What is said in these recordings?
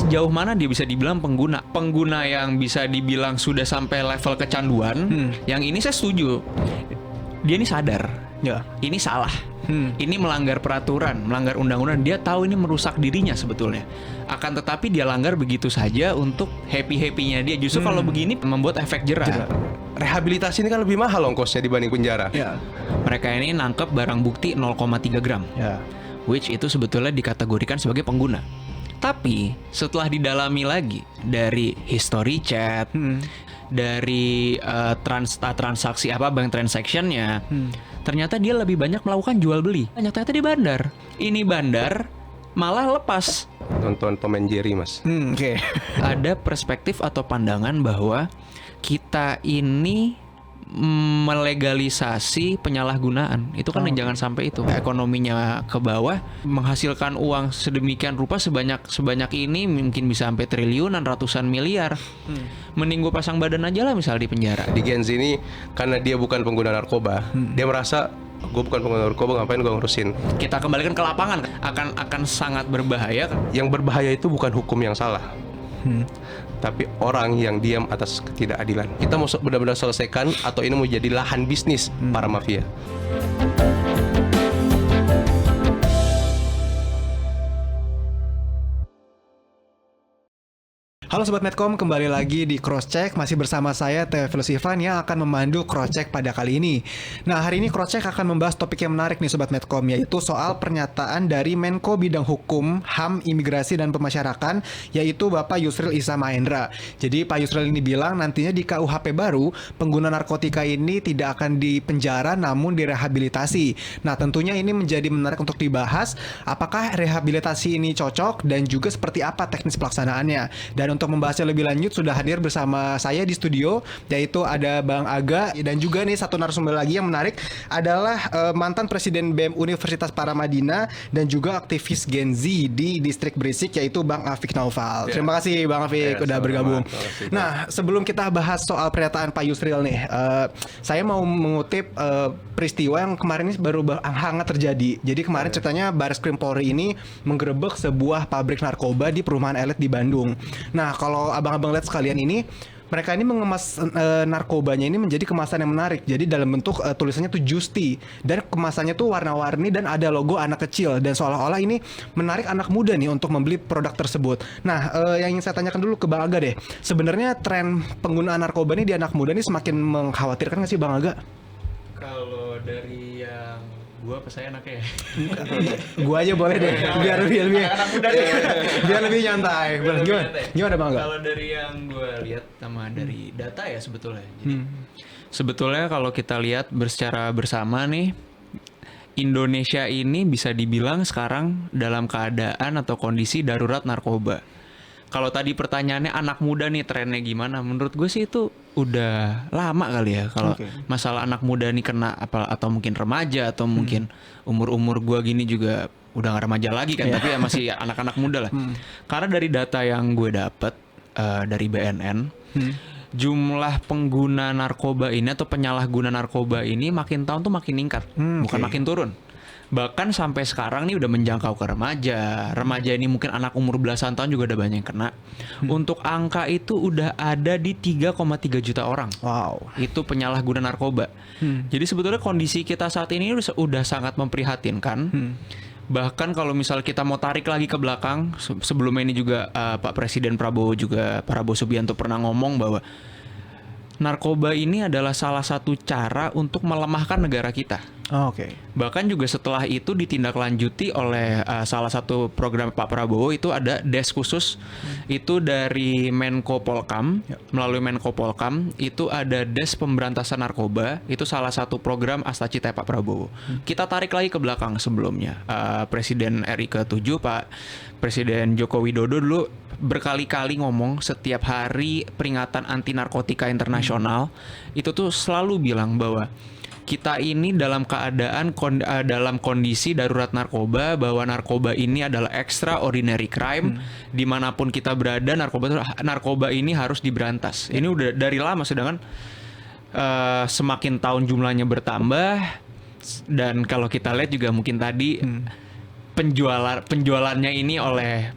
sejauh mana dia bisa dibilang pengguna yang bisa dibilang sudah sampai level kecanduan. Yang ini saya setuju, dia ini sadar ini salah, ini melanggar peraturan, melanggar undang-undang. Dia tahu ini merusak dirinya sebetulnya, akan tetapi dia langgar begitu saja untuk happy-happynya dia. Justru kalau begini membuat efek jerah. Rehabilitasi ini kan lebih mahal ongkosnya dibanding penjara. Mereka ini nangkep barang bukti 0,3 gram, which itu sebetulnya dikategorikan sebagai pengguna. Tapi setelah didalami lagi dari history chat, dari transaksi bank transactionnya, ternyata dia lebih banyak melakukan jual beli. Ternyata di bandar. Ini bandar malah lepas. Tonton Tom and Jerry, Mas. Ada perspektif atau pandangan bahwa kita ini melegalisasi penyalahgunaan. Itu kan jangan sampai itu. Ekonominya ke bawah, menghasilkan uang sedemikian rupa sebanyak ini, mungkin bisa sampai triliunan, ratusan miliar. Mending gue pasang badan aja lah misal di penjara. Di Gen Z ini karena dia bukan pengguna narkoba, dia merasa gue bukan pengguna narkoba, ngapain gue ngurusin. Kita kembalikan ke lapangan, akan sangat berbahaya. Yang berbahaya itu bukan hukum yang salah, tapi orang yang diam atas ketidakadilan. Kita mau benar-benar selesaikan atau ini mau jadi lahan bisnis para mafia? Halo Sobat Medcom, kembali lagi di Crosscheck. Masih bersama saya, Teo Filosifan, yang akan memandu Crosscheck pada kali ini. Nah, hari ini Crosscheck akan membahas topik yang menarik nih Sobat Medcom, yaitu soal pernyataan dari Menko Bidang Hukum, HAM, Imigrasi, dan Pemasyarakatan, yaitu Bapak Yusril Iza Mahendra. Jadi Pak Yusril ini bilang nantinya di KUHP baru, pengguna narkotika ini tidak akan dipenjara namun direhabilitasi. Nah, tentunya ini menjadi menarik untuk dibahas, apakah rehabilitasi ini cocok dan juga seperti apa teknis pelaksanaannya. Dan untuk membahasnya lebih lanjut sudah hadir bersama saya di studio, yaitu ada Bang Aga, dan juga nih satu narasumber lagi yang menarik adalah mantan Presiden BEM Universitas Paramadina dan juga aktivis Gen Z di Distrik Berisik, yaitu Bang Afik Naufal. Terima kasih Bang Afik udah bergabung. Nah, sebelum kita bahas soal pernyataan Pak Yusril nih, saya mau mengutip peristiwa yang kemarin ini baru hangat terjadi. Jadi kemarin ceritanya Bareskrim Polri ini menggerebek sebuah pabrik narkoba di perumahan elit di Bandung. Nah, kalau abang-abang lihat sekalian ini, mereka ini mengemas narkobanya ini menjadi kemasan yang menarik. Jadi dalam bentuk tulisannya tuh Justi, dan kemasannya tuh warna-warni dan ada logo anak kecil, dan seolah-olah ini menarik anak muda nih untuk membeli produk tersebut. Nah, yang ingin saya tanyakan dulu ke Bang Aga deh, sebenarnya tren penggunaan narkoba ini di anak muda ini semakin mengkhawatirkan nggak sih Bang Aga? Kalau dari yang gua apa saya anaknya ya? Gua aja boleh deh, biar lebih nyantai. Gimana Bang Aga? Kalau dari yang gua lihat sama dari data ya sebetulnya. Jadi sebetulnya kalau kita lihat secara bersama nih, Indonesia ini bisa dibilang sekarang dalam keadaan atau kondisi darurat narkoba. Kalau tadi pertanyaannya anak muda nih trennya gimana? Menurut gue sih itu udah lama kali ya. Kalau masalah anak muda nih kena atau mungkin remaja atau mungkin umur-umur gue gini juga udah gak remaja lagi kan, tapi ya masih anak-anak muda lah. Karena dari data yang gue dapet dari BNN, jumlah pengguna narkoba ini atau penyalahguna narkoba ini makin tahun tuh makin meningkat, bukan makin turun. Bahkan sampai sekarang nih udah menjangkau ke remaja. Remaja ini mungkin anak umur belasan tahun juga udah banyak yang kena. Untuk angka itu udah ada di 3,3 juta orang. Wow. Itu penyalahguna narkoba. Jadi sebetulnya kondisi kita saat ini udah sangat memprihatinkan. Bahkan kalau misal kita mau tarik lagi ke belakang, sebelumnya ini juga Pak Presiden Prabowo Subianto pernah ngomong bahwa narkoba ini adalah salah satu cara untuk melemahkan negara kita. Bahkan juga setelah itu ditindaklanjuti oleh salah satu program Pak Prabowo, itu ada des khusus itu dari Menko Polkam. Melalui Menko Polkam itu ada des pemberantasan narkoba, itu salah satu program Astacita Pak Prabowo. Kita tarik lagi ke belakang sebelumnya, Presiden RI ke-7 Pak Presiden Joko Widodo dulu berkali-kali ngomong setiap hari peringatan anti narkotika internasional, itu tuh selalu bilang bahwa kita ini dalam keadaan dalam kondisi darurat narkoba, bahwa narkoba ini adalah extraordinary crime. Dimanapun kita berada, narkoba ini harus diberantas. Ini udah dari lama, sedangkan semakin tahun jumlahnya bertambah, dan kalau kita lihat juga mungkin tadi penjualannya ini oleh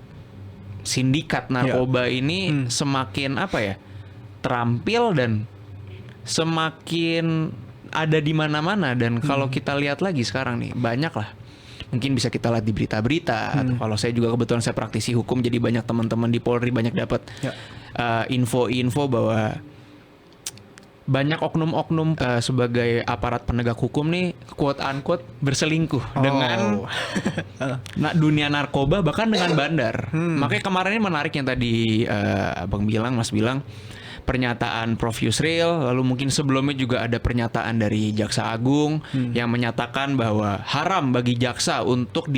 sindikat narkoba ini semakin apa ya, terampil dan semakin ada di mana-mana. Dan kalau kita lihat lagi sekarang nih, banyak lah. Mungkin bisa kita lihat di berita-berita atau kalau saya juga kebetulan saya praktisi hukum, jadi banyak teman-teman di Polri banyak dapat info-info bahwa banyak oknum-oknum sebagai aparat penegak hukum nih quote unquote berselingkuh dengan dunia narkoba, bahkan dengan bandar. Makanya kemarin ini menarik yang tadi Mas bilang pernyataan Prof Yusril, lalu mungkin sebelumnya juga ada pernyataan dari Jaksa Agung yang menyatakan bahwa haram bagi jaksa untuk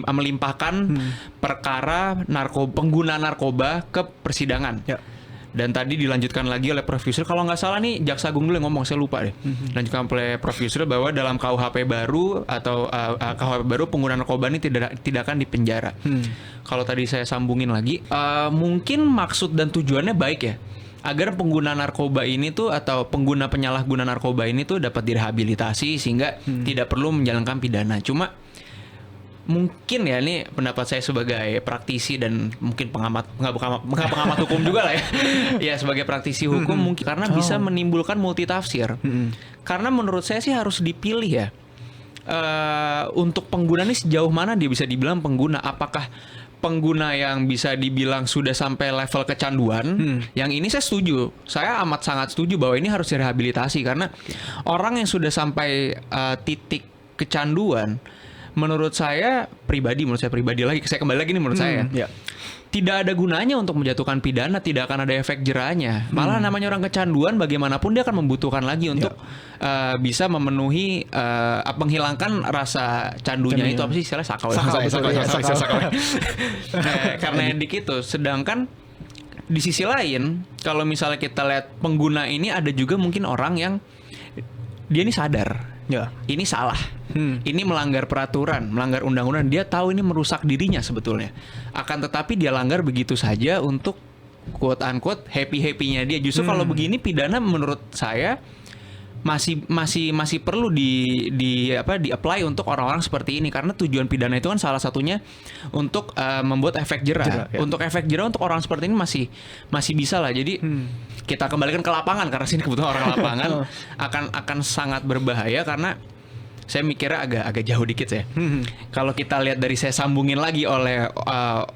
melimpahkan perkara pengguna narkoba ke persidangan. Dan tadi dilanjutkan lagi oleh Prof Yusril, kalau nggak salah nih Jaksa Agung dulu yang ngomong, saya lupa deh. Dilanjutkan oleh Prof Yusril bahwa dalam KUHP baru atau KUHP baru pengguna narkoba ini tidak akan dipenjara. Kalau tadi saya sambungin lagi, mungkin maksud dan tujuannya baik ya, agar pengguna narkoba ini tuh atau penyalahguna narkoba ini tuh dapat direhabilitasi sehingga tidak perlu menjalankan pidana. Cuma mungkin ya, ini pendapat saya sebagai praktisi dan mungkin pengamat hukum juga lah ya. Ya sebagai praktisi hukum mungkin karena bisa menimbulkan multitafsir. Karena menurut saya sih harus dipilih ya. Untuk pengguna ini sejauh mana dia bisa dibilang pengguna? Apakah pengguna yang bisa dibilang sudah sampai level kecanduan? Yang ini saya setuju. Saya amat sangat setuju bahwa ini harus direhabilitasi karena orang yang sudah sampai titik kecanduan, menurut saya pribadi lagi, saya kembali lagi nih menurut saya, tidak ada gunanya untuk menjatuhkan pidana, tidak akan ada efek jerahnya. Malah namanya orang kecanduan, bagaimanapun dia akan membutuhkan lagi untuk bisa memenuhi menghilangkan rasa candunya itu, apa sih istilahnya, sakau. Karena edik itu. Sedangkan di sisi lain, kalau misalnya kita lihat pengguna ini ada juga mungkin orang yang dia ini sadar. Ini salah, ini melanggar peraturan, melanggar undang-undang. Dia tahu ini merusak dirinya sebetulnya. Akan tetapi dia langgar begitu saja untuk quote unquote happy-happynya dia. Justru kalau begini pidana menurut saya masih perlu di apply untuk orang-orang seperti ini, karena tujuan pidana itu kan salah satunya untuk membuat efek jerah. Untuk efek jerah untuk orang seperti ini masih bisa lah. Jadi kita kembalikan ke lapangan, karena sini kebetulan orang lapangan akan sangat berbahaya, karena saya mikirnya agak jauh dikit ya. Kalau kita lihat dari, saya sambungin lagi oleh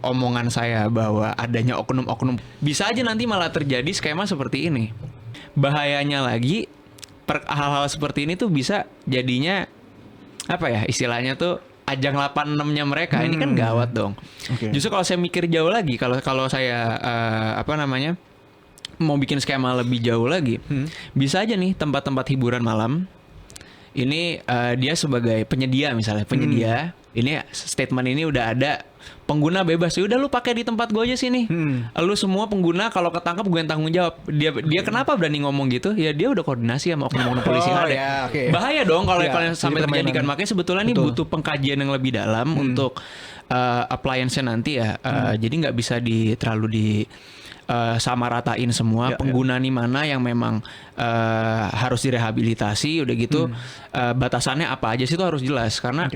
omongan saya bahwa adanya oknum-oknum, bisa aja nanti malah terjadi skema seperti ini. Bahayanya lagi, hal-hal seperti ini tuh bisa jadinya apa ya istilahnya tuh ajang 86-nya mereka. Ini kan gawat dong. Justru kalau saya mikir jauh lagi, kalau saya mau bikin skema lebih jauh lagi, bisa aja nih tempat-tempat hiburan malam ini dia sebagai penyedia, misalnya penyedia, ini statement ini udah ada, pengguna bebas, udah lu pakai di tempat gue aja sini. Lu semua pengguna kalau ketangkap gue yang tanggung jawab. Dia kenapa berani ngomong gitu? Ya dia udah koordinasi sama oknum-oknum polisi yang ada. Bahaya dong kalau sampai terjadi kan. Makanya sebetulnya ini butuh pengkajian yang lebih dalam untuk appliance-nya nanti ya. Jadi nggak bisa terlalu sama ratain semua pengguna nih mana yang memang harus direhabilitasi, udah gitu batasannya apa aja sih itu harus jelas, karena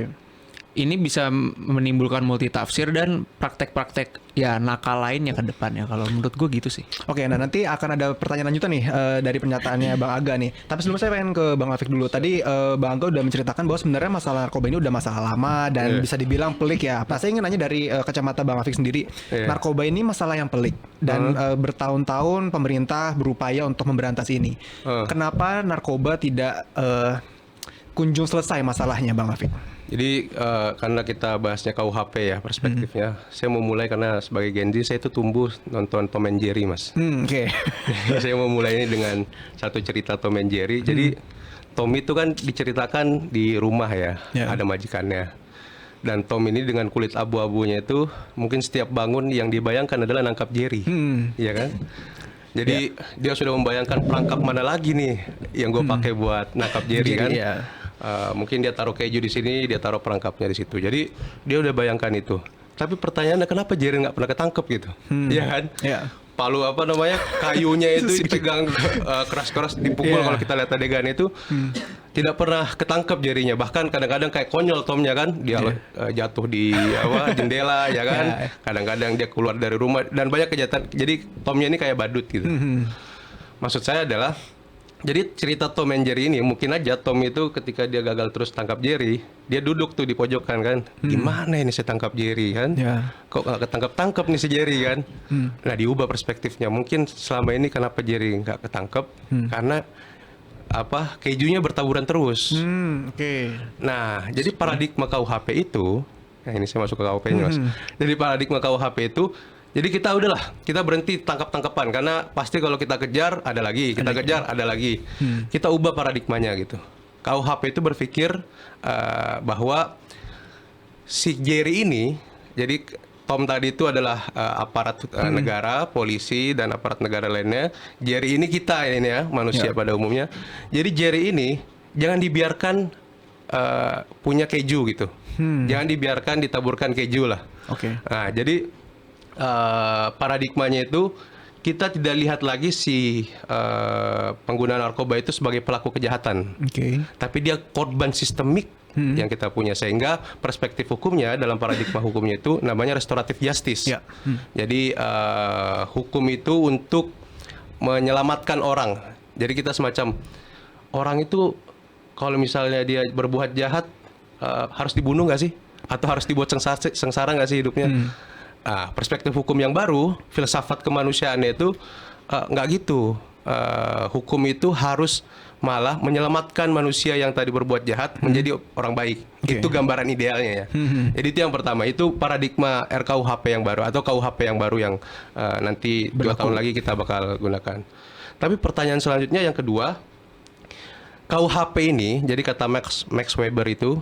ini bisa menimbulkan multitafsir dan praktek-praktek ya nakal lainnya ke depannya. Kalau menurut gue gitu sih. Oke, nah nanti akan ada pertanyaan lanjutan nih dari pernyataannya Bang Aga nih. Tapi sebelum saya pengen ke Bang Afik dulu. Tadi Bang Aga udah menceritakan bahwa sebenarnya masalah narkoba ini udah masalah lama dan bisa dibilang pelik ya. Nah, saya ingin nanya dari kacamata Bang Afik sendiri. Narkoba ini masalah yang pelik dan bertahun-tahun pemerintah berupaya untuk memberantas ini. Kenapa narkoba tidak kunjung selesai masalahnya, Bang Afik? Jadi karena kita bahasnya KUHP ya perspektifnya, saya mau mulai karena sebagai Gen Z saya itu tumbuh nonton Tom and Jerry, Mas. Saya mau mulai ini dengan satu cerita Tom and Jerry. Jadi Tom itu kan diceritakan di rumah ya, ada majikannya. Dan Tom ini dengan kulit abu-abunya itu mungkin setiap bangun yang dibayangkan adalah nangkap Jerry, ya kan? Jadi dia sudah membayangkan perangkap mana lagi nih yang gue pakai buat nangkap Jerry kan? Mungkin dia taruh keju di sini, dia taruh perangkapnya di situ. Jadi dia udah bayangkan itu. Tapi pertanyaannya kenapa Jerry nggak pernah ketangkep gitu? Iya kan? Palu apa namanya, kayunya itu dipegang keras-keras dipukul. Kalau kita lihat adegan itu, tidak pernah ketangkep jarinya. Bahkan kadang-kadang kayak konyol Tomnya kan, dia jatuh di jendela ya kan. Kadang-kadang dia keluar dari rumah dan banyak kejahatan. Jadi Tomnya ini kayak badut gitu. Maksud saya adalah, jadi cerita Tom and Jerry ini mungkin aja Tom itu ketika dia gagal terus tangkap Jerry, dia duduk tuh di pojokan kan. Gimana ini saya tangkap Jerry kan? Kok nggak ketangkep-tangkep nih si Jerry kan? Nah, diubah perspektifnya. Mungkin selama ini kenapa Jerry nggak ketangkep? Karena kejunya bertaburan terus. Nah, jadi paradigma KUHP itu, ini saya masuk ke KUHP-nya Mas. Jadi paradigma KUHP itu, jadi kita berhenti tangkap-tangkapan karena pasti kalau kita kejar ada lagi, ada lagi. Kita ubah paradigmanya gitu. KUHP itu berpikir bahwa si Jerry ini, jadi Tom tadi itu adalah aparat negara, polisi dan aparat negara lainnya. Jerry ini kita ini ya, manusia pada umumnya. Jadi Jerry ini jangan dibiarkan punya keju gitu. Jangan dibiarkan ditaburkan keju lah. Nah, jadi paradigmanya itu kita tidak lihat lagi si pengguna narkoba itu sebagai pelaku kejahatan, tapi dia korban sistemik yang kita punya, sehingga perspektif hukumnya dalam paradigma hukumnya itu namanya restoratif justice. Jadi hukum itu untuk menyelamatkan orang. Jadi kita semacam orang itu kalau misalnya dia berbuat jahat harus dibunuh nggak sih? Atau harus dibuat sengsara nggak sih hidupnya? Nah, perspektif hukum yang baru, filsafat kemanusiaannya itu nggak gitu. Hukum itu harus malah menyelamatkan manusia yang tadi berbuat jahat menjadi orang baik. Itu gambaran idealnya ya. Jadi itu yang pertama, itu paradigma RKUHP yang baru atau KUHP yang baru yang nanti 2 tahun lagi kita bakal gunakan. Tapi pertanyaan selanjutnya yang kedua, KUHP ini, jadi kata Max Weber itu,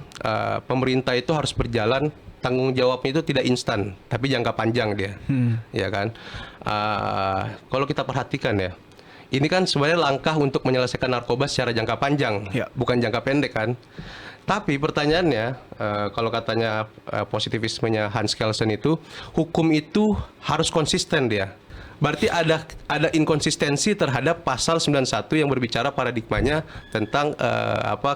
pemerintah itu harus berjalan, tanggung jawabnya itu tidak instan, tapi jangka panjang dia, ya kan? Kalau kita perhatikan ya, ini kan sebenarnya langkah untuk menyelesaikan narkoba secara jangka panjang, bukan jangka pendek kan? Tapi pertanyaannya, kalau katanya positivismenya Hans Kelsen itu, hukum itu harus konsisten dia. Berarti ada inkonsistensi terhadap pasal 91 yang berbicara paradigmanya tentang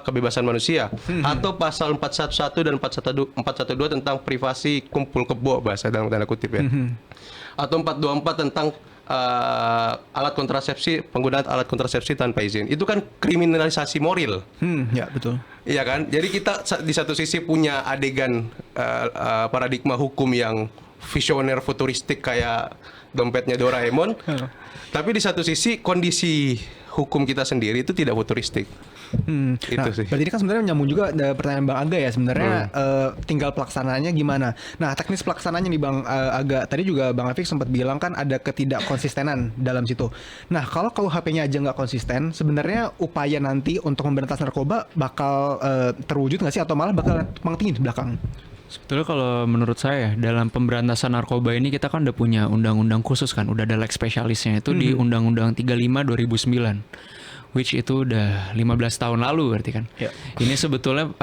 kebebasan manusia, atau pasal 411 dan 412 tentang privasi kumpul kebo, bahasa dalam tanda kutip ya. Atau 424 tentang alat kontrasepsi, penggunaan alat kontrasepsi tanpa izin. Itu kan kriminalisasi moral. Ya, betul. Iya kan? Jadi kita di satu sisi punya adegan paradigma hukum yang visioner futuristik kayak dompetnya Doraemon, tapi di satu sisi kondisi hukum kita sendiri itu tidak futuristik. Itu sih. Berarti ini kan sebenarnya nyambung juga pertanyaan Bang Aga ya, sebenarnya tinggal pelaksanaannya gimana. Nah, teknis pelaksananya nih Bang Aga, tadi juga Bang Afik sempat bilang kan ada ketidakkonsistenan dalam situ. Nah, kalau KUHP-nya aja nggak konsisten, sebenarnya upaya nanti untuk memberantas narkoba bakal terwujud nggak sih, atau malah bakal tumpang tindih di belakang? Sebetulnya kalau menurut saya dalam pemberantasan narkoba ini kita kan udah punya undang-undang khusus kan, udah ada leg spesialisnya itu di Undang-Undang 35 2009, which itu udah 15 tahun lalu berarti kan. Ini sebetulnya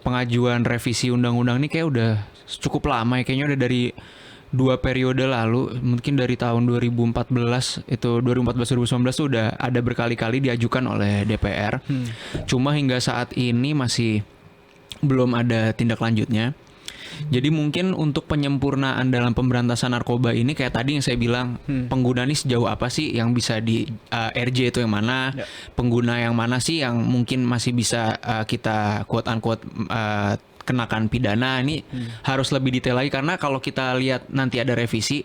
pengajuan revisi undang-undang ini kayak udah cukup lama ya, kayaknya udah dari 2 periode lalu, mungkin dari tahun 2014 itu 2014-2019 tuh udah ada berkali-kali diajukan oleh DPR. Cuma hingga saat ini masih belum ada tindak lanjutnya. Jadi mungkin untuk penyempurnaan dalam pemberantasan narkoba ini kayak tadi yang saya bilang, pengguna ini sejauh apa sih yang bisa di RJ itu yang mana, pengguna yang mana sih yang mungkin masih bisa kita quote unquote kenakan pidana, ini harus lebih detail lagi, karena kalau kita lihat nanti ada revisi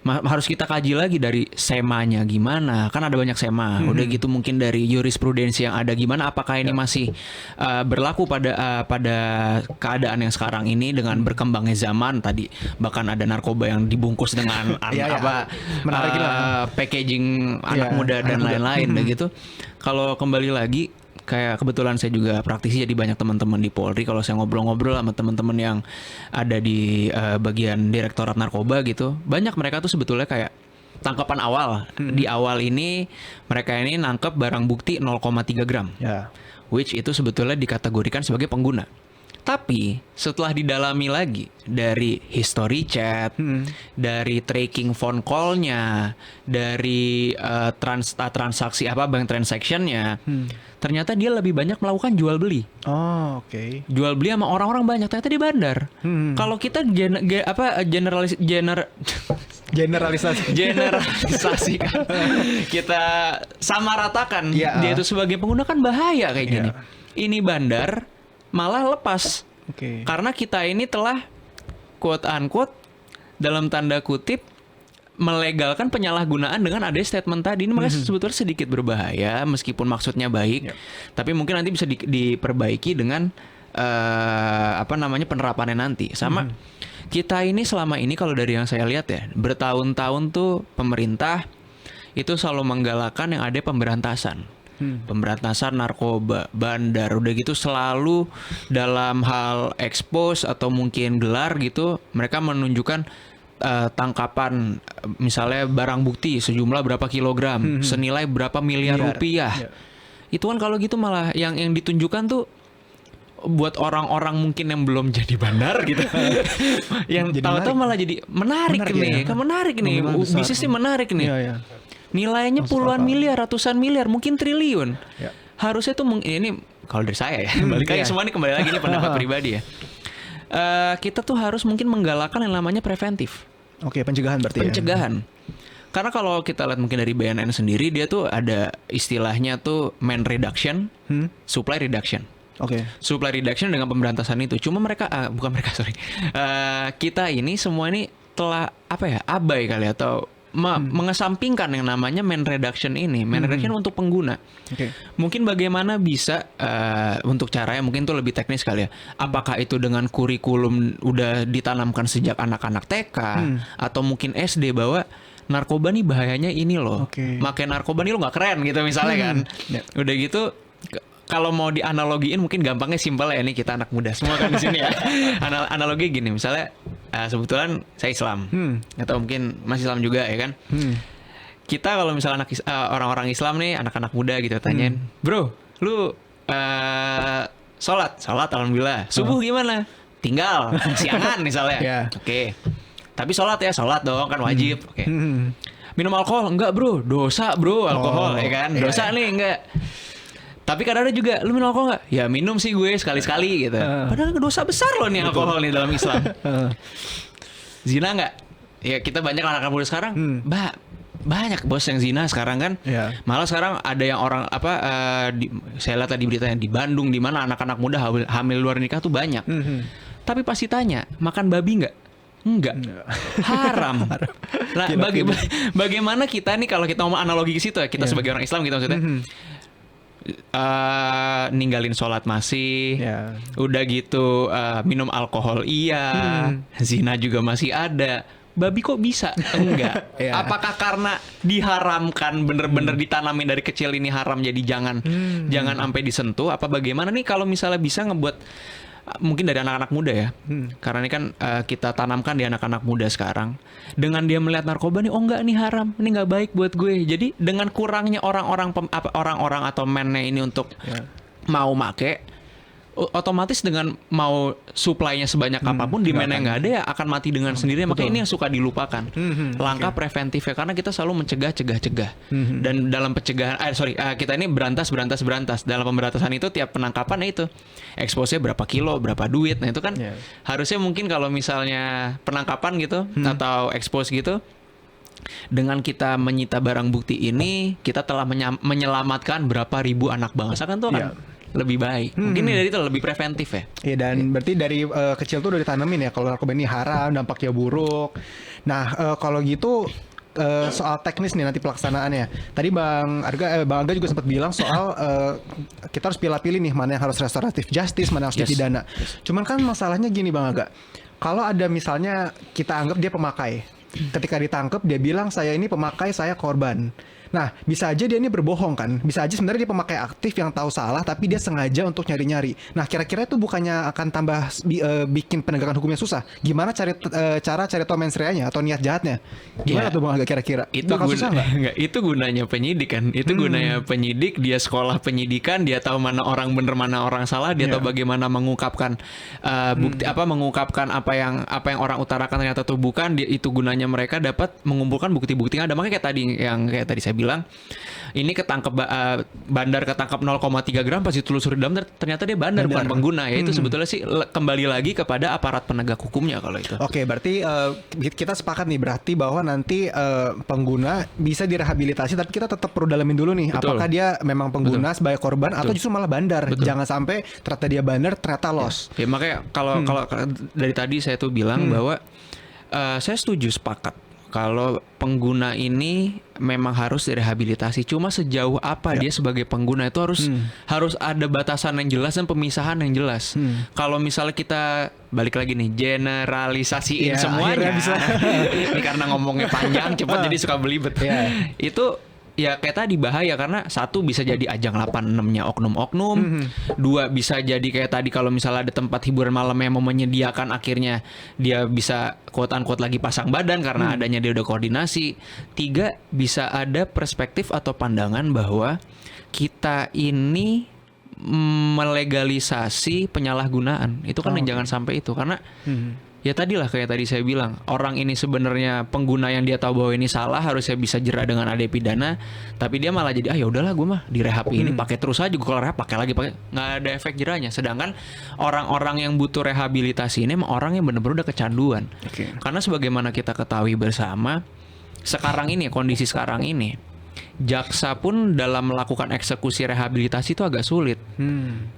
harus kita kaji lagi dari semanya gimana, kan ada banyak sema. Udah gitu mungkin dari jurisprudensi yang ada gimana, apakah ini masih berlaku pada keadaan yang sekarang ini dengan berkembangnya zaman. Tadi bahkan ada narkoba yang dibungkus dengan packaging anak muda dan lain-lain gitu. Kalau kembali lagi, kayak kebetulan saya juga praktisi, jadi banyak teman-teman di Polri. Kalau saya ngobrol-ngobrol sama teman-teman yang ada di bagian direktorat narkoba gitu, banyak mereka tuh sebetulnya kayak tangkapan awal. Di awal ini mereka ini nangkep barang bukti 0,3 gram, which itu sebetulnya dikategorikan sebagai pengguna. Tapi setelah didalami lagi dari history chat, dari tracking phone call-nya, dari transaksi bank transaction-nya, ternyata dia lebih banyak melakukan jual beli. Oh, oke. Jual beli sama orang-orang banyak ternyata di bandar. Kalau kita generalisasi kan. Kita samaratakan dia itu sebagai pengguna kan bahaya kayak gini. Ini bandar malah lepas. Karena kita ini telah quote unquote dalam tanda kutip melegalkan penyalahgunaan dengan ada statement tadi. Ini makanya sebetulnya sedikit berbahaya meskipun maksudnya baik. Tapi mungkin nanti bisa diperbaiki dengan penerapannya nanti. Sama kita ini selama ini kalau dari yang saya lihat ya, bertahun-tahun tuh pemerintah itu selalu menggalakkan yang ada pemberantasan. Pemberantasan narkoba, bandar, udah gitu selalu dalam hal expose atau mungkin gelar gitu, mereka menunjukkan tangkapan misalnya barang bukti sejumlah berapa kilogram, senilai berapa miliar rupiah. Itu kan kalau gitu malah yang ditunjukkan tuh buat orang-orang mungkin yang belum jadi bandar gitu, yang tahu-tahu malah jadi menarik nih, bisnisnya menarik nih. Nilainya puluhan miliar, ratusan miliar, mungkin triliun. Harusnya tuh ini kalau dari saya ya, balik lagi semua ini kembali lagi ini pendapat pribadi ya. Kita tuh harus mungkin menggalakkan yang namanya preventif. Oke, pencegahan berarti. Pencegahan. Karena kalau kita lihat mungkin dari BNN sendiri, dia tuh ada istilahnya tuh main reduction, supply reduction. Supply reduction dengan pemberantasan itu. Cuma kita ini semua ini telah abai kali atau mengesampingkan yang namanya main reduction ini. Main reduction untuk pengguna. Mungkin bagaimana bisa untuk caranya mungkin itu lebih teknis kali ya. Apakah itu dengan kurikulum udah ditanamkan sejak anak-anak TK atau mungkin SD bahwa narkoba nih bahayanya ini loh. Makai narkoba nih lo nggak keren gitu misalnya kan. Udah gitu kalau mau dianalogiin mungkin gampangnya simpel ya, ini kita anak muda semua kan di sini ya. Analogi gini, misalnya sebetulnya saya Islam atau mungkin masih Islam juga ya kan. Kita kalau misalnya orang-orang Islam nih, anak-anak muda gitu tanyain, "Bro, lu sholat alhamdulillah. Subuh gimana?" "Tinggal siangan misalnya." Oke. Tapi sholat dong kan wajib. Oke. Minum alkohol? Enggak bro, dosa bro alkohol ya kan. Dosa nih enggak. Tapi kadang ada juga, lu minum alkohol nggak? Ya minum sih gue sekali-sekali gitu. Padahal dosa besar loh nih alkohol nih dalam Islam. Zina nggak? Ya kita banyak anak-anak muda sekarang, banyak bos yang zina sekarang kan. Malah sekarang ada yang orang saya lihat tadi beritanya di Bandung di mana anak-anak muda hamil luar nikah tuh banyak. Tapi pasti tanya, makan babi nggak? Enggak. Haram. Nah, bagaimana kita nih kalau kita mau analogi ke situ ya, kita sebagai orang Islam gitu maksudnya. Ninggalin sholat masih, udah gitu minum alkohol zina juga masih ada, babi kok bisa? Enggak. Apakah karena diharamkan bener-bener ditanamin dari kecil ini haram jadi jangan sampai disentuh? Apa bagaimana nih kalau misalnya bisa ngebuat mungkin dari anak-anak muda ya, karena ini kan kita tanamkan di anak-anak muda sekarang, dengan dia melihat narkoba nih, oh enggak nih haram, ini nggak baik buat gue. Jadi dengan kurangnya orang-orang atau mennya ini untuk mau make, otomatis dengan mau supply-nya sebanyak apapun, demand-nya nggak ada ya akan mati dengan sendirinya. Makanya ini yang suka dilupakan. Langkah preventifnya, karena kita selalu mencegah. Dan dalam pencegahan, kita ini berantas. Dalam pemberantasan itu tiap penangkapan itu expose-nya berapa kilo, berapa duit. Nah itu kan harusnya mungkin kalau misalnya penangkapan gitu atau expose gitu, dengan kita menyita barang bukti ini, kita telah menyelamatkan berapa ribu anak bangsa kan tuh akan lebih baik. Mungkin dari itu lebih preventif ya. Iya, dan berarti dari kecil tuh udah ditanamin ya kalau narkoba ini haram, dampaknya buruk. Nah, kalau gitu soal teknis nih nanti pelaksanaannya. Tadi Bang Angga juga sempat bilang soal kita harus pilih-pilih nih mana yang harus restoratif justice, mana yang harus dipidana. Cuman kan masalahnya gini Bang Angga. Kalau ada misalnya kita anggap dia pemakai. Ketika ditangkap dia bilang saya ini pemakai, saya korban. Nah, bisa aja dia ini berbohong kan? Bisa aja sebenarnya dia pemakai aktif yang tahu salah tapi dia sengaja untuk nyari-nyari. Nah, kira-kira itu bukannya akan tambah bikin penegakan hukumnya susah? Gimana cara cari tahu mens rea-nya atau niat jahatnya? Gimana tuh Bang Aga kira-kira? Itu susah nggak? Enggak, itu gunanya penyidik kan. Itu gunanya penyidik, dia sekolah penyidikan, dia tahu mana orang bener mana orang salah, dia tahu bagaimana mengungkapkan bukti mengungkapkan apa yang orang utarakan ternyata tuh bukan. Itu gunanya mereka dapat mengumpulkan bukti-bukti yang ada. Makanya kayak tadi saya bilang, ini ketangkep bandar ketangkep 0,3 gram pas ditelusuri dalam ternyata dia bandar bukan pengguna. Ya itu sebetulnya sih kembali lagi kepada aparat penegak hukumnya kalau itu. Oke, berarti kita sepakat nih berarti bahwa nanti pengguna bisa direhabilitasi tapi kita tetap perlu dalamin dulu nih. Betul. Apakah dia memang pengguna sebagai korban atau justru malah bandar. Jangan sampai ternyata dia bandar ternyata loss. Ya makanya kalau dari tadi saya tuh bilang bahwa saya sepakat kalau pengguna ini memang harus direhabilitasi. Cuma sejauh apa dia sebagai pengguna itu harus ada batasan yang jelas dan pemisahan yang jelas. Kalau misalnya kita balik lagi nih generalisasiin semuanya, ini karena ngomongnya panjang cepat jadi suka belibet. Itu ya kayak tadi bahaya karena satu bisa jadi ajang 86-nya oknum-oknum, dua bisa jadi kayak tadi kalau misalnya ada tempat hiburan malam yang mau menyediakan akhirnya dia bisa quote-unquote lagi pasang badan karena adanya dia udah koordinasi, tiga bisa ada perspektif atau pandangan bahwa kita ini melegalisasi penyalahgunaan. Itu kan yang jangan sampai itu karena ya tadilah kayak tadi saya bilang, orang ini sebenarnya pengguna yang dia tahu bahwa ini salah harusnya bisa jerat dengan ada pidana, tapi dia malah jadi ya udahlah gue mah direhab ini pakai terus aja, gue kalau rehab pakai lagi nggak ada efek jerahnya. Sedangkan orang-orang yang butuh rehabilitasi ini emang orang yang benar-benar udah kecanduan. Karena sebagaimana kita ketahui bersama sekarang ini kondisi sekarang ini, jaksa pun dalam melakukan eksekusi rehabilitasi itu agak sulit.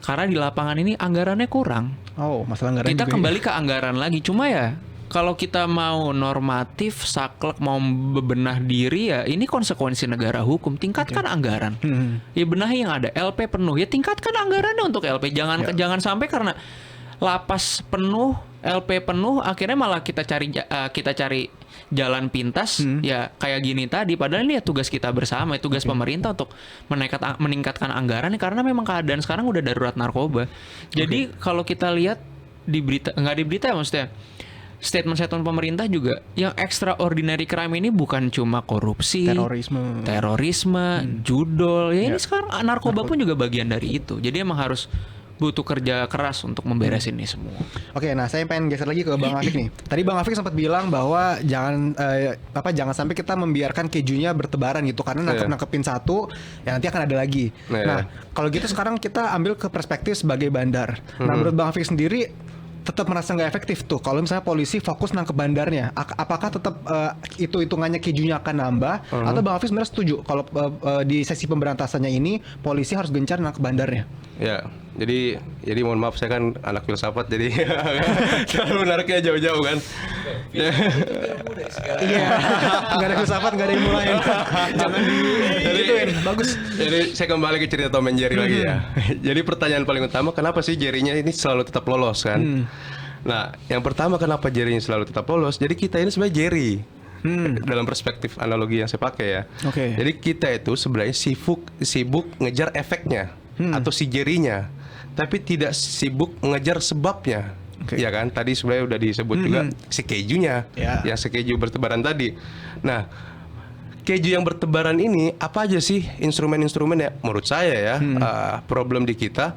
Karena di lapangan ini anggarannya kurang. Masalah anggaran kita juga kembali ke anggaran lagi. Cuma ya kalau kita mau normatif, saklek, mau bebenah diri ya ini konsekuensi negara hukum. Tingkatkan anggaran. Ya benahi yang ada. LP penuh ya tingkatkan anggarannya untuk LP. Jangan sampai karena lapas penuh, LP penuh, akhirnya malah kita cari jalan pintas ya kayak gini tadi. Padahal ini ya tugas kita bersama, tugas pemerintah untuk meningkatkan anggaran karena memang keadaan sekarang udah darurat narkoba. Jadi kalau kita lihat di berita, nggak di berita ya maksudnya, statement pemerintah juga yang extraordinary crime ini bukan cuma korupsi, terorisme, judol. Ya ini sekarang narkoba pun juga bagian dari itu. Jadi emang harus butuh kerja keras untuk memberesin ini semua. Oke, nah saya pengen geser lagi ke Bang Afik nih. Tadi Bang Afik sempat bilang bahwa jangan sampai kita membiarkan kejunya bertebaran gitu karena nangkepin satu ya nanti akan ada lagi. Nah, kalau gitu sekarang kita ambil ke perspektif sebagai bandar. Nah, menurut Bang Afik sendiri tetap merasa nggak efektif tuh kalau misalnya polisi fokus nangkep bandarnya. Apakah tetap hitungannya kejunya akan nambah atau Bang Afik sebenarnya setuju kalau di sesi pemberantasannya ini polisi harus gencar nangkep bandarnya? Ya, jadi mohon maaf saya kan anak filsafat jadi selalu menariknya jauh-jauh kan. Iya, nggak ada filsafat, nggak ada ilmu lain. Jangan digituin, bagus. Jadi saya kembali ke cerita Tom and Jerry lagi ya. Jadi pertanyaan paling utama kenapa sih Jerry-nya ini selalu tetap lolos kan? Nah, yang pertama kenapa Jerry-nya selalu tetap lolos? Jadi kita ini sebenarnya Jerry. Dalam perspektif analogi yang saya pakai ya. Jadi kita itu sebenarnya sibuk ngejar efeknya atau si Jerry-nya, tapi tidak sibuk mengejar sebabnya. Ya kan, tadi sebenarnya udah disebut juga si kejunya, yang si keju bertebaran tadi. Nah, keju yang bertebaran ini apa aja sih instrumen-instrumennya? Menurut saya ya, problem di kita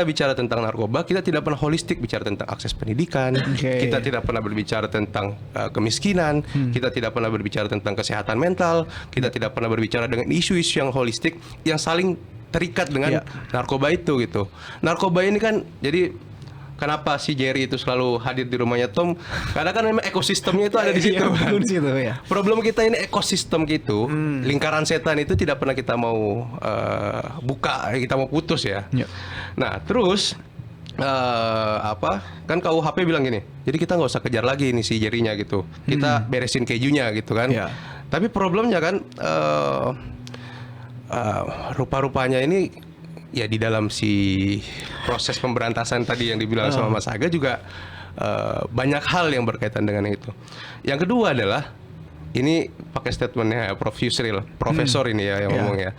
bicara tentang narkoba, kita tidak pernah holistik bicara tentang akses pendidikan, kita tidak pernah berbicara tentang kemiskinan, kita tidak pernah berbicara tentang kesehatan mental, kita tidak pernah berbicara dengan isu-isu yang holistik yang saling terikat dengan narkoba itu gitu. Narkoba ini kan jadi kenapa si Jerry itu selalu hadir di rumahnya Tom? Karena kan memang ekosistemnya itu ada di situ. Problem kita ini ekosistem gitu, lingkaran setan itu tidak pernah kita mau buka, kita mau putus ya. Nah terus kan KUHP bilang gini, jadi kita nggak usah kejar lagi nih si Jerry-nya gitu, kita beresin kejunya gitu kan. Tapi problemnya kan rupa-rupanya ini ya di dalam si proses pemberantasan tadi yang dibilang sama Mas Aga juga banyak hal yang berkaitan dengan itu. Yang kedua adalah ini pakai statementnya Prof. Yusril, profesor ini ya yang ngomong ya.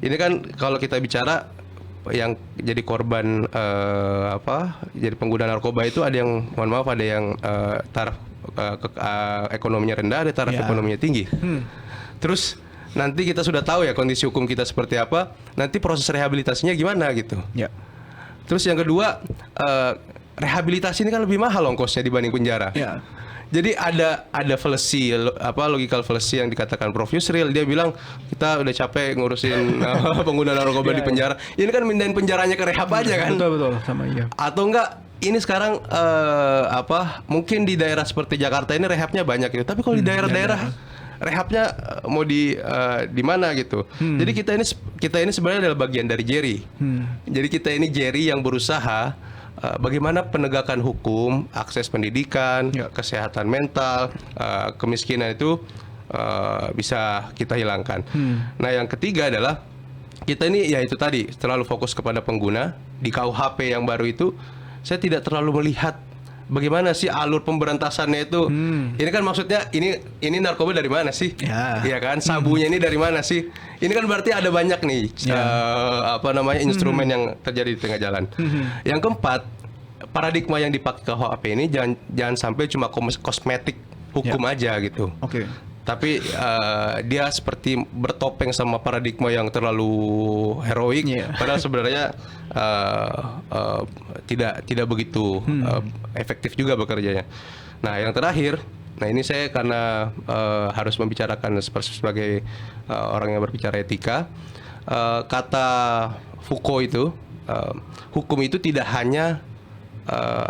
Ini kan kalau kita bicara yang jadi korban jadi pengguna narkoba itu ada yang mohon maaf ada yang taraf ekonominya rendah, ada taraf ekonominya tinggi. Terus nanti kita sudah tahu ya kondisi hukum kita seperti apa, nanti proses rehabilitasinya gimana gitu. Terus yang kedua, rehabilitasi ini kan lebih mahal ongkosnya dibanding penjara. Jadi ada fallacy logical fallacy yang dikatakan Prof. Yusril. Dia bilang kita udah capek ngurusin pengguna narkoba di penjara. Ini kan mindahin penjaranya ke rehab aja kan. Betul sama iya. Atau enggak ini sekarang mungkin di daerah seperti Jakarta ini rehabnya banyak gitu. Tapi kalau di daerah-daerah rehabnya mau di mana gitu. Jadi kita ini sebenarnya adalah bagian dari Jerry. Jadi kita ini Jerry yang berusaha bagaimana penegakan hukum, akses pendidikan, kesehatan mental, kemiskinan itu bisa kita hilangkan. Nah, yang ketiga adalah kita ini ya itu tadi terlalu fokus kepada pengguna. Di KUHP yang baru itu saya tidak terlalu melihat bagaimana sih alur pemberantasannya itu. Ini kan maksudnya ini narkoba dari mana sih? Iya kan? Sabunya ini dari mana sih? Ini kan berarti ada banyak nih instrumen yang terjadi di tengah jalan. Yang keempat, paradigma yang dipakai KUHP ini jangan sampai cuma kosmetik hukum aja gitu. Tapi dia seperti bertopeng sama paradigma yang terlalu heroik, padahal sebenarnya tidak begitu efektif juga bekerjanya. Nah, yang terakhir, nah ini saya karena harus membicarakan sebagai orang yang berbicara etika, kata Foucault itu, hukum itu tidak hanya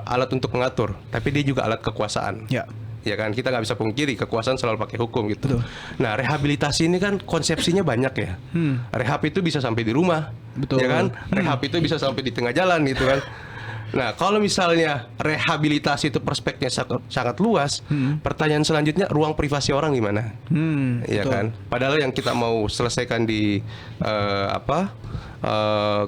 alat untuk mengatur, tapi dia juga alat kekuasaan. Ya kan, kita nggak bisa pungkiri kekuasaan selalu pakai hukum gitu. Nah, rehabilitasi ini kan konsepsinya banyak ya. Rehab itu bisa sampai di rumah, ya kan? Rehab itu bisa sampai di tengah jalan gitu kan. Nah, kalau misalnya rehabilitasi itu perspektifnya sangat luas, pertanyaan selanjutnya ruang privasi orang gimana? Ya kan? Padahal yang kita mau selesaikan di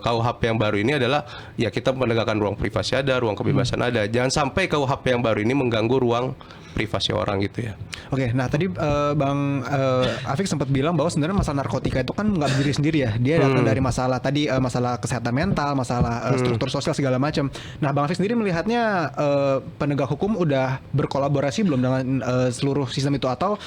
KUHP yang baru ini adalah ya kita menegakkan ruang privasi ada, ruang kebebasan ada. Jangan sampai KUHP yang baru ini mengganggu ruang privasi orang gitu ya. Oke, nah tadi Bang Afik sempat bilang bahwa sebenarnya masalah narkotika itu kan nggak berdiri sendiri ya. Dia datang dari masalah tadi masalah kesehatan mental, masalah struktur sosial segala macam. Nah, Bang Afik sendiri melihatnya penegak hukum udah berkolaborasi belum dengan seluruh sistem itu atau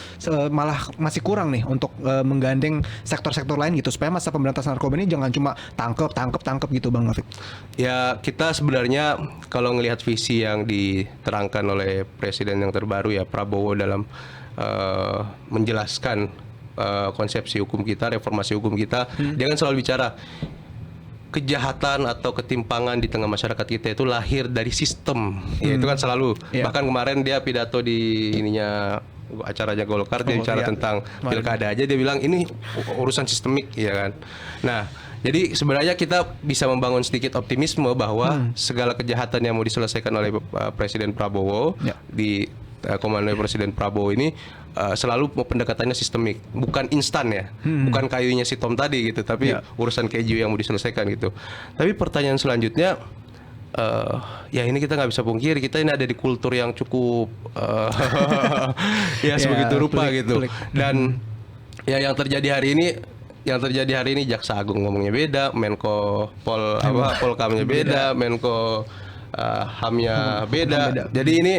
malah masih kurang nih untuk menggandeng sektor-sektor lain gitu supaya masa pemberantasan narkoba ini jangan cuma tangkep gitu Bang Afik. Ya, kita sebenarnya kalau ngelihat visi yang diterangkan oleh presiden yang terbaru ya Prabowo dalam menjelaskan konsepsi hukum kita, reformasi hukum kita, dia kan selalu bicara kejahatan atau ketimpangan di tengah masyarakat kita itu lahir dari sistem. Ya itu kan selalu. Bahkan kemarin dia pidato di acaranya Golkar, dia bicara tentang pilkada aja, dia bilang ini urusan sistemik, ya kan. Nah, jadi sebenarnya kita bisa membangun sedikit optimisme bahwa segala kejahatan yang mau diselesaikan oleh Presiden Prabowo di komando Presiden Prabowo ini selalu pendekatannya sistemik, bukan instan ya, bukan kayunya si Tom tadi gitu, tapi urusan keju yang mau diselesaikan gitu. Tapi pertanyaan selanjutnya, ya ini kita nggak bisa pungkiri, kita ini ada di kultur yang cukup ya sebegitu rupa gitu. Dan ya yang terjadi hari ini Jaksa Agung ngomongnya beda, Menko Polkamnya beda, Menko HAM-nya beda. Jadi ini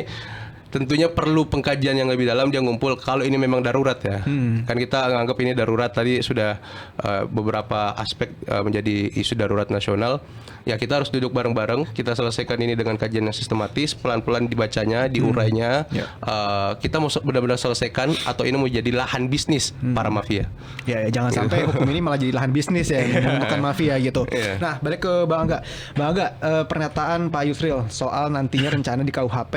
tentunya perlu pengkajian yang lebih dalam, dia ngumpul kalau ini memang darurat ya. Kan kita nganggap ini darurat, tadi sudah beberapa aspek menjadi isu darurat nasional. Ya kita harus duduk bareng-bareng, kita selesaikan ini dengan kajian yang sistematis, pelan-pelan dibacanya, diurainya. Kita mau benar-benar selesaikan atau ini mau jadi lahan bisnis para mafia. Ya, jangan sampai hukum ini malah jadi lahan bisnis ya, bukan mafia gitu. Nah, balik ke Bang Angga. Bang Angga, pernyataan Pak Yusril soal nantinya rencana di KUHP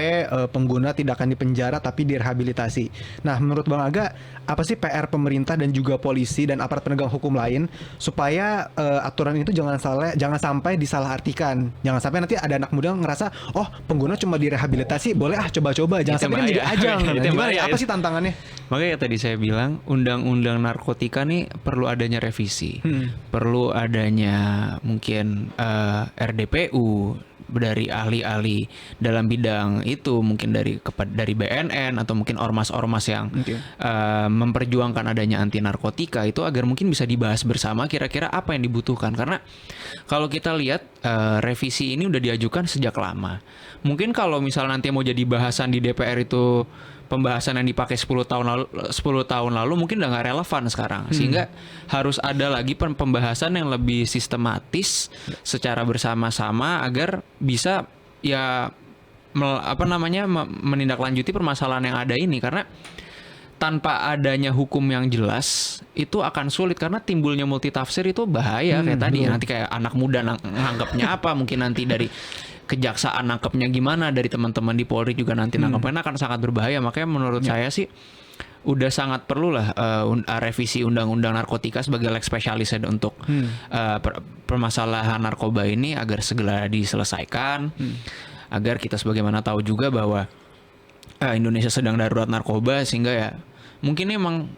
pengguna tidak akan dipenjara tapi direhabilitasi. Nah, menurut Bang Angga, apa sih PR pemerintah dan juga polisi dan aparat penegak hukum lain supaya aturan itu jangan sampai disalahartikan. Jangan sampai nanti ada anak muda ngerasa, oh pengguna cuma direhabilitasi, boleh coba-coba. Jangan sampai jadi ajang. Gimana ya? Apa sih tantangannya? Makanya tadi saya bilang undang-undang narkotika nih perlu adanya revisi, perlu adanya mungkin RDPU dari ahli-ahli dalam bidang itu, mungkin dari BNN atau mungkin ormas-ormas yang memperjuangkan adanya anti narkotika itu, agar mungkin bisa dibahas bersama kira-kira apa yang dibutuhkan. Karena kalau kita lihat revisi ini udah diajukan sejak lama. Mungkin kalau misalnya nanti mau jadi bahasan di DPR itu pembahasan yang dipakai 10 tahun lalu mungkin udah nggak relevan sekarang, sehingga harus ada lagi pembahasan yang lebih sistematis secara bersama-sama agar bisa ya menindaklanjuti permasalahan yang ada ini. Karena tanpa adanya hukum yang jelas itu akan sulit, karena timbulnya multitafsir itu bahaya kayak tadi ya. Nanti kayak anak muda nganggapnya apa, mungkin nanti dari kejaksaan nangkepnya gimana, dari teman-teman di Polri juga nanti nangkepnya akan sangat berbahaya. Makanya menurut saya sih udah sangat perlu lah revisi undang-undang narkotika sebagai leg spesialis untuk permasalahan narkoba ini agar segera diselesaikan, agar kita sebagaimana tahu juga bahwa Indonesia sedang darurat narkoba, sehingga ya mungkin emang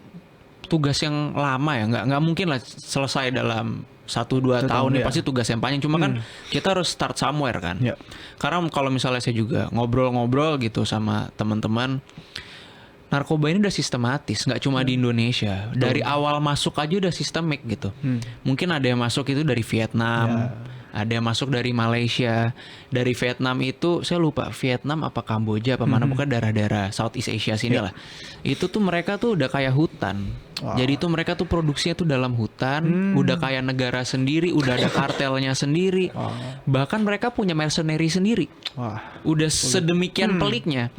tugas yang lama ya, nggak mungkin lah selesai dalam 1-2 tahun ya, pasti tugas yang panjang. Cuma kan kita harus start somewhere kan. Karena kalau misalnya saya juga ngobrol-ngobrol gitu sama teman-teman, narkoba ini udah sistematis, nggak cuma di Indonesia. Dari awal masuk aja udah sistemik gitu. Mungkin ada yang masuk itu dari Vietnam, ada yang masuk dari Malaysia. Dari Vietnam itu saya lupa Vietnam apa Kamboja apa mana, bukan daerah-daerah Southeast Asia sini lah. Itu tuh mereka tuh udah kayak hutan. Jadi tuh mereka tuh produksinya tuh dalam hutan, udah kayak negara sendiri, udah ada kartelnya sendiri. Bahkan mereka punya mercenary sendiri. Udah sedemikian peliknya.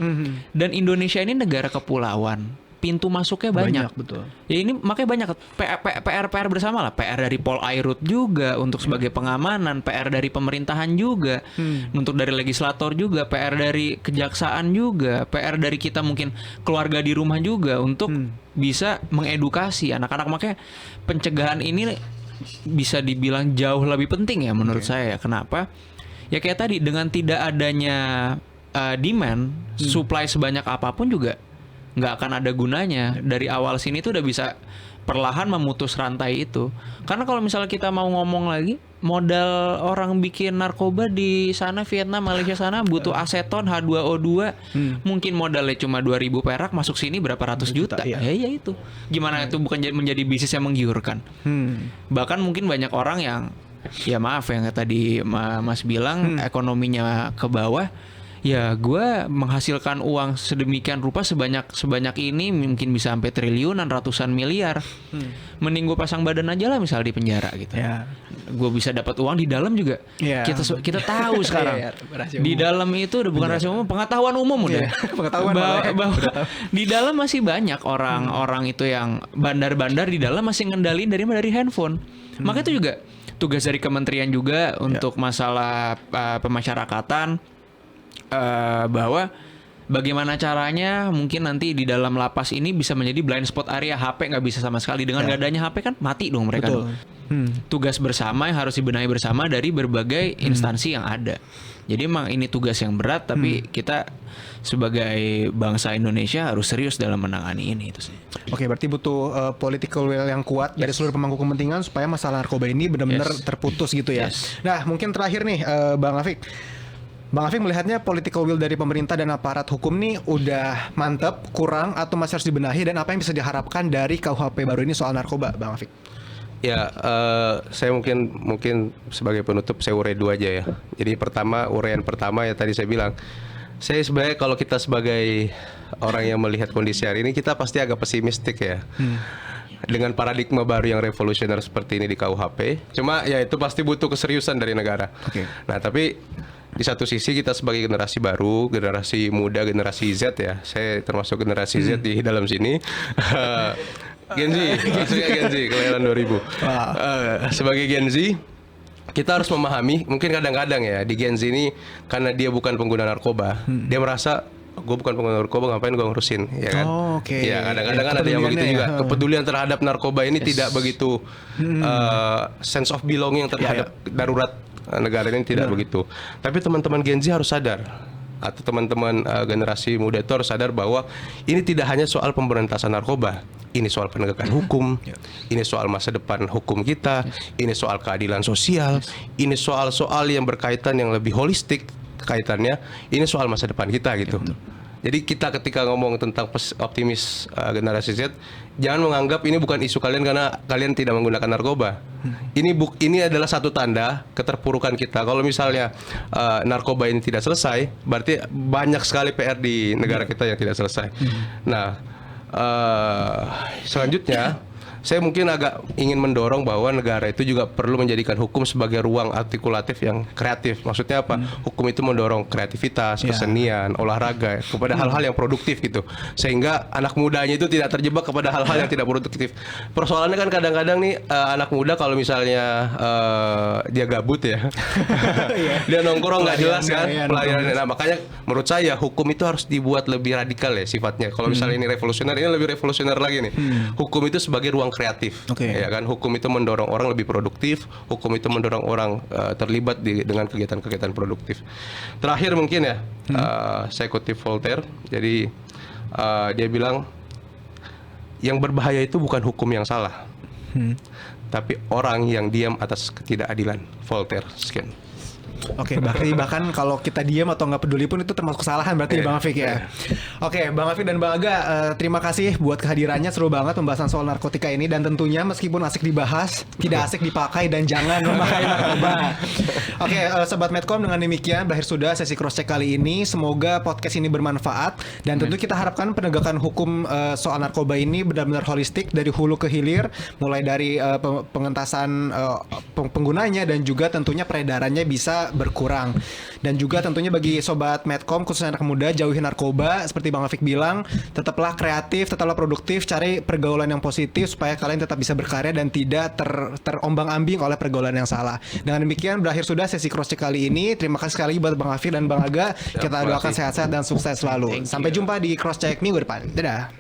Dan Indonesia ini negara kepulauan, pintu masuknya banyak. Betul. Ya ini makanya banyak PR bersama lah. PR dari Polairut juga untuk sebagai pengamanan, PR dari pemerintahan juga, untuk dari legislator juga, PR dari kejaksaan juga, PR dari kita mungkin keluarga di rumah juga untuk bisa mengedukasi anak-anak. Makanya pencegahan ini bisa dibilang jauh lebih penting ya menurut saya. Kenapa? Ya kayak tadi, dengan tidak adanya demand, supply sebanyak apapun juga nggak akan ada gunanya. Dari awal sini tuh udah bisa perlahan memutus rantai itu. Karena kalau misalnya kita mau ngomong lagi, modal orang bikin narkoba di sana Vietnam, Malaysia sana butuh aseton H2O2, mungkin modalnya cuma 2.000 perak, masuk sini berapa ratus juta. Ya itu. Gimana itu bukan menjadi bisnis yang menggiurkan. Bahkan mungkin banyak orang yang, ya maaf yang tadi Mas bilang, ekonominya ke bawah. Ya gue menghasilkan uang sedemikian rupa sebanyak ini, mungkin bisa sampai triliunan, ratusan miliar. Mending gue pasang badan aja lah misal di penjara gitu. Gue bisa dapat uang di dalam juga. Kita tahu sekarang di dalam itu udah bukan rahasia umum, pengetahuan umum udah. Pengetahuan bahwa di dalam masih banyak orang-orang itu yang bandar-bandar di dalam masih ngendalin dari handphone. Maka itu juga tugas dari kementerian juga untuk masalah pemasyarakatan. Bahwa bagaimana caranya mungkin nanti di dalam lapas ini bisa menjadi blind spot area, HP nggak bisa sama sekali. Dengan nggak adanya HP kan mati dong mereka. Tugas bersama yang harus dibenahi bersama dari berbagai instansi yang ada. Jadi emang ini tugas yang berat, tapi kita sebagai bangsa Indonesia harus serius dalam menangani ini itu sih. Oke, berarti butuh political will yang kuat dari seluruh pemangku kepentingan supaya masalah narkoba ini benar-benar terputus gitu ya. Nah, mungkin terakhir nih Bang Afik melihatnya political will dari pemerintah dan aparat hukum nih udah mantep, kurang, atau masih harus dibenahi, dan apa yang bisa diharapkan dari KUHP baru ini soal narkoba, Bang Afik? Ya, saya mungkin sebagai penutup saya uraian dua aja ya. Jadi uraian pertama ya tadi saya bilang, saya sebenarnya kalau kita sebagai orang yang melihat kondisi hari ini, kita pasti agak pesimistik ya. Dengan paradigma baru yang revolusioner seperti ini di KUHP. Cuma ya itu pasti butuh keseriusan dari negara. Nah tapi di satu sisi kita sebagai generasi baru, generasi muda, generasi Z ya. Saya termasuk generasi Z di dalam sini. Gen Z, maksudnya Gen Z, kelahiran 2000. Sebagai Gen Z, kita harus memahami, mungkin kadang-kadang ya di Gen Z ini karena dia bukan pengguna narkoba, dia merasa gue bukan pengguna narkoba, ngapain gue ngurusin, ya kan? Ya kadang-kadang kan ada yang begitu juga. Kepedulian terhadap narkoba ini tidak begitu sense of belonging terhadap darurat negara ini tidak begitu. Tapi teman-teman Gen Z harus sadar atau teman-teman generasi muda itu harus sadar bahwa ini tidak hanya soal pemberantasan narkoba, ini soal penegakan hukum, ini soal masa depan hukum kita, ini soal keadilan sosial, ini soal-soal yang berkaitan yang lebih holistik kaitannya, ini soal masa depan kita gitu. Jadi kita ketika ngomong tentang optimis generasi Z, jangan menganggap ini bukan isu kalian karena kalian tidak menggunakan narkoba. Ini adalah satu tanda keterpurukan kita. Kalau misalnya narkoba ini tidak selesai, berarti banyak sekali PR di negara kita yang tidak selesai. Nah, selanjutnya saya mungkin agak ingin mendorong bahwa negara itu juga perlu menjadikan hukum sebagai ruang artikulatif yang kreatif. Maksudnya apa? Hukum itu mendorong kreativitas, kesenian, olahraga kepada hal-hal yang produktif gitu. Sehingga anak mudanya itu tidak terjebak kepada hal-hal yang tidak produktif. Persoalannya kan kadang-kadang nih anak muda kalau misalnya dia gabut ya, dia nongkrong nggak jelas kan, pelayanan. Nah, makanya menurut saya hukum itu harus dibuat lebih radikal ya sifatnya. Kalau misalnya ini revolusioner, ini lebih revolusioner lagi nih. Hukum itu sebagai ruang kreatif, ya kan. Hukum itu mendorong orang lebih produktif, hukum itu mendorong orang terlibat dengan kegiatan-kegiatan produktif. Terakhir mungkin ya, saya kutip Voltaire. Jadi dia bilang yang berbahaya itu bukan hukum yang salah, tapi orang yang diam atas ketidakadilan. Voltaire, sekian. Oke, berarti bahkan kalau kita diam atau nggak peduli pun itu termasuk kesalahan berarti Bang Afik ya. Oke, Bang Afik dan Bang Aga, terima kasih buat kehadirannya, seru banget pembahasan soal narkotika ini, dan tentunya meskipun asik dibahas, tidak asik dipakai dan jangan memakai narkoba. Oke, Sobat Medcom, dengan demikian berakhir sudah sesi cross check kali ini. Semoga podcast ini bermanfaat dan tentu kita harapkan penegakan hukum soal narkoba ini benar-benar holistik dari hulu ke hilir, mulai dari pengentasan penggunanya dan juga tentunya peredarannya bisa berkurang. Dan juga tentunya bagi Sobat Medcom, khususnya anak muda, jauhi narkoba. Seperti Bang Afik bilang, tetaplah kreatif, tetaplah produktif, cari pergaulan yang positif supaya kalian tetap bisa berkarya dan tidak terombang-ambing oleh pergaulan yang salah. Dengan demikian berakhir sudah sesi cross check kali ini. Terima kasih sekali buat Bang Afik dan Bang Aga. Kita doakan sehat-sehat dan sukses selalu. Sampai jumpa di cross check minggu depan. Dadah.